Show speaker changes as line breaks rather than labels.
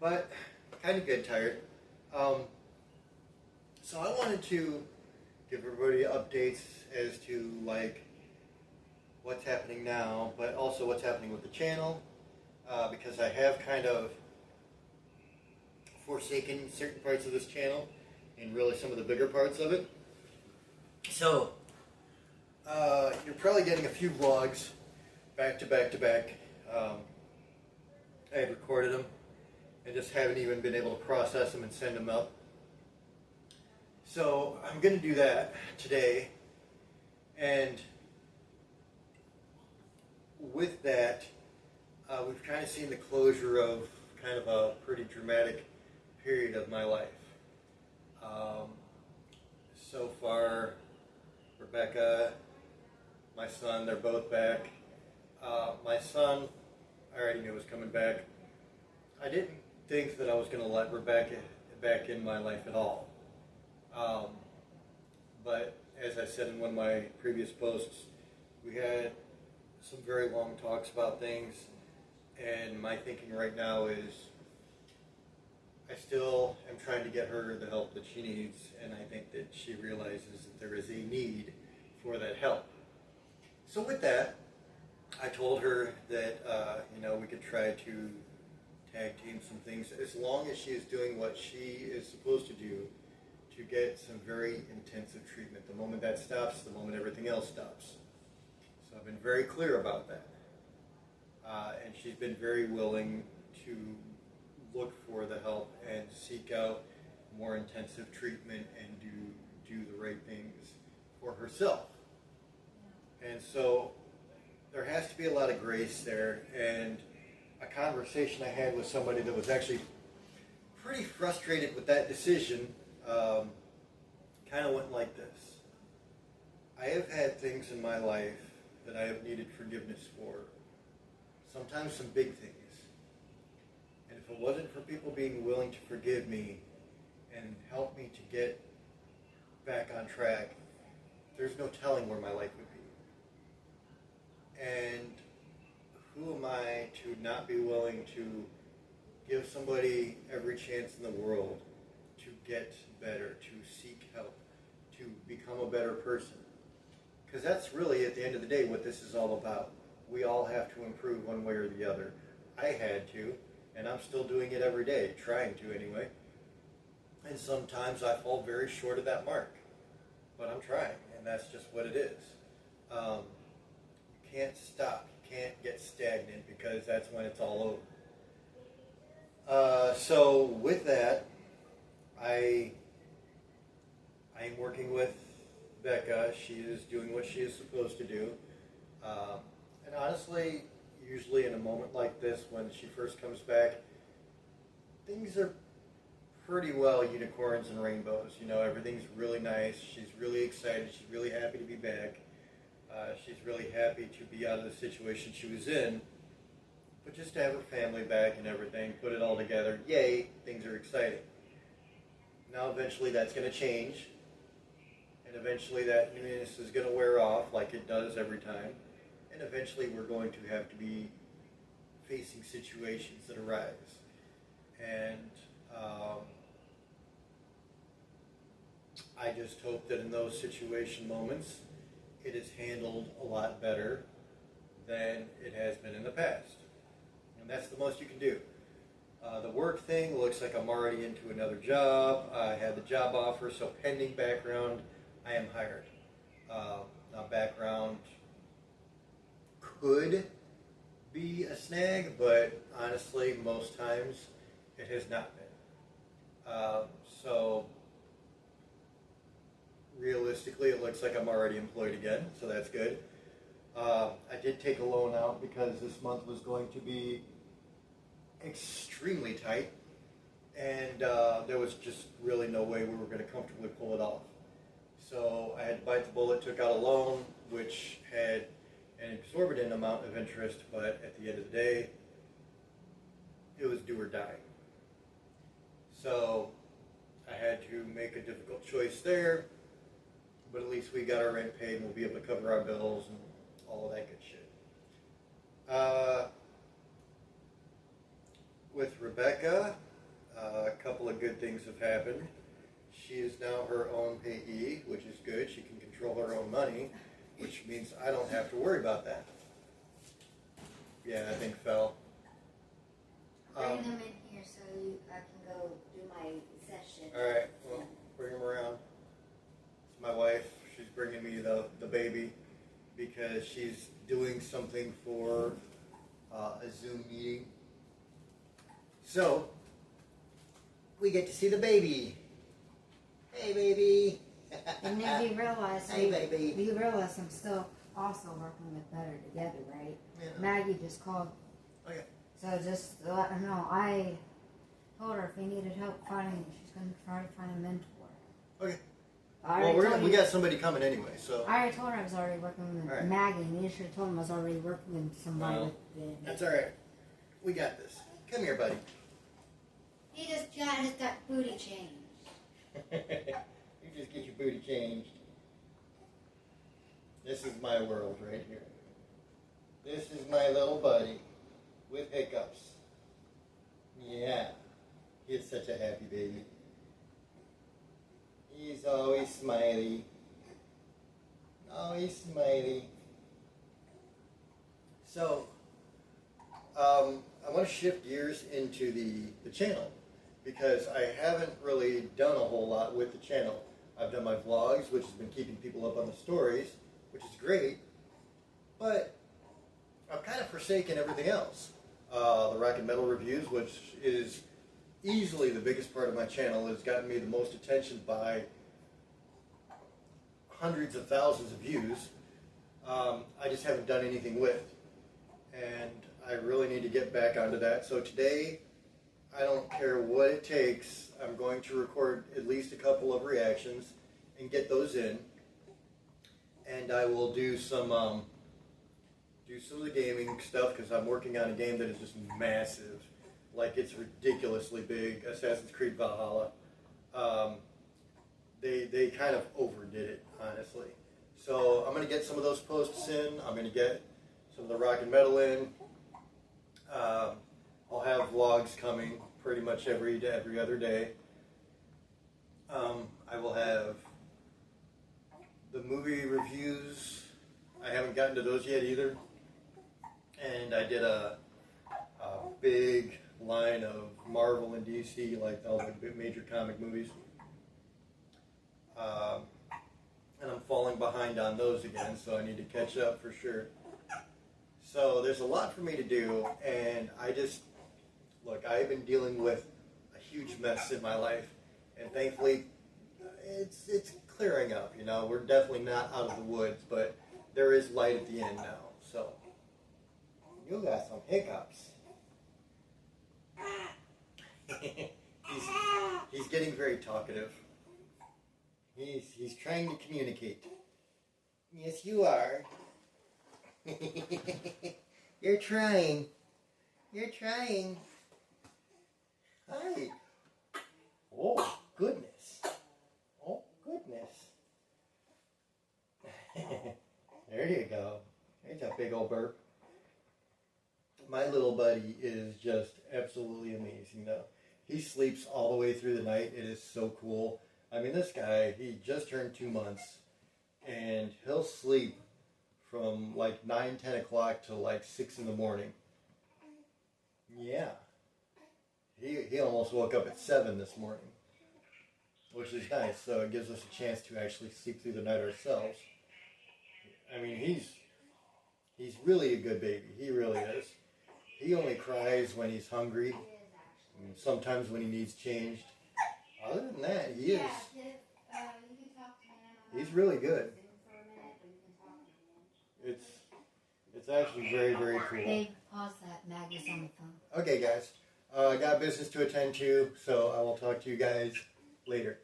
but kind of good tired. Um, so I wanted to give everybody updates as to like what's happening now, but also what's happening with the channel, because I have kind of forsaken certain parts of this channel and really some of the bigger parts of it. So you're probably getting a few vlogs back to back to back. I had recorded them and just haven't even been able to process them and send them up. So I'm going to do that today, and with that, we've kind of seen the closure of kind of a pretty dramatic period of my life. So far, Rebecca, my son, they're both back. My son, I already knew was coming back. I didn't think that I was going to let Rebecca back in my life at all. But as I said in one of my previous posts, we had some very long talks about things, and my thinking right now is I still am trying to get her the help that she needs, and I think that she realizes that there is a need for that help. So with that, I told her that we could try to tag team some things as long as she is doing what she is supposed to do to get some very intensive treatment. The moment that stops, the moment everything else stops. So I've been very clear about that. And she's been very willing to look for the help and seek out more intensive treatment and do the right things for herself. And so there has to be a lot of grace there, and a conversation I had with somebody that was actually pretty frustrated with that decision kind of went like this. I have had things in my life that I have needed forgiveness for, sometimes some big things. And if it wasn't for people being willing to forgive me and help me to get back on track, there's no telling where my life would be. And who am I to not be willing to give somebody every chance in the world to get better, to seek help, to become a better person? Because that's really, at the end of the day, what this is all about. We all have to improve one way or the other. I had to, and I'm still doing it every day, trying to anyway. And sometimes I fall very short of that mark. But I'm trying, and that's just what it is. You can't stop. You can't get stagnant, because that's when it's all over. So with that, I am working with Becca. She is doing what she is supposed to do. And honestly, usually in a moment like this, when she first comes back, things are pretty well unicorns and rainbows. Everything's really nice. She's really excited. She's really happy to be back. She's really happy to be out of the situation she was in. But just to have her family back and everything, put it all together, yay, things are exciting. Now eventually that's going to change. And eventually that newness is going to wear off like it does every time. And eventually we're going to have to be facing situations that arise. And I just hope that in those situation moments, it is handled a lot better than it has been in the past. And that's the most you can do. The work thing looks like I'm already into another job. I had the job offer, so pending background, I am hired. Now background could be a snag, but honestly, most times it has not been. So realistically, it looks like I'm already employed again, so that's good. I did take a loan out because this month was going to be extremely tight, and there was just really no way we were going to comfortably pull it off. So I had to bite the bullet, took out a loan, which had an exorbitant amount of interest, but at the end of the day, it was do or die. So I had to make a difficult choice there, but at least we got our rent paid and we'll be able to cover our bills and all of that good shit. With Rebecca, A couple of good things have happened. She is now her own payee, which is good. She can control her own money, which means I don't have to worry about that. Yeah, I think fell.
Bring them in here so I can go do my session.
All right, well, bring them around. It's my wife. She's bringing me the baby because she's doing something for a Zoom meeting. So, we get to see the baby. Hey, baby.
And then you realize,
hey, baby.
You realize I'm still also working with Better Together, right?
Yeah.
Maggie just called.
Okay.
So just to let her know, I told her if we needed help finding, she's going to try to find a mentor.
Okay.
Well,
we got somebody coming anyway, so.
I already told her I was already working with
right.
Maggie, and you should have told him I was already working with somebody.
Well, that's all right. We got this. Come here, buddy.
He just got his booty changed.
You just get your booty changed. This is my world right here. This is my little buddy with hiccups. Yeah. He's such a happy baby. He's always smiley. Always smiley. So, I want to shift gears into the channel because I haven't really done a whole lot with the channel. I've done my vlogs, which has been keeping people up on the stories, which is great, but I've kind of forsaken everything else. The rock and metal reviews, which is easily the biggest part of my channel, has gotten me the most attention by hundreds of thousands of views. I just haven't done anything with, and I really need to get back onto that. So today, I don't care what it takes, I'm going to record at least a couple of reactions and get those in, and I will do some of the gaming stuff because I'm working on a game that is just massive. Like, it's ridiculously big. Assassin's Creed Valhalla. They kind of overdid it, honestly. So I'm going to get some of those posts in. I'm going to get some of the rock and metal in. I'll have vlogs coming pretty much every other day. I will have the movie reviews. I haven't gotten to those yet either. And I did a big line of Marvel and DC, like all the major comic movies. And I'm falling behind on those again, so I need to catch up for sure. So there's a lot for me to do, and I've been dealing with a huge mess in my life, and thankfully it's clearing up. You know, we're definitely not out of the woods, but there is light at the end now. So you got some hiccups. He's getting very talkative. He's trying to communicate. Yes, you are. You're trying. You're trying. Hi. Oh, goodness. Oh, goodness. There you go. There's a big old burp. My little buddy is just absolutely amazing, though. He sleeps all the way through the night. It is so cool. I mean, this guy, he just turned 2 months, and he'll sleep from like 9, 10 o'clock till like 6 in the morning. Yeah. He almost woke up at 7 this morning, which is nice. So it gives us a chance to actually sleep through the night ourselves. I mean, he's really a good baby. He really is. He only cries when he's hungry, and sometimes when he needs changed. Other than that, he's really good. It's actually very, very cool.
Babe, pause that. Maggie's on the phone.
Okay, guys. I got business to attend to, so I will talk to you guys later.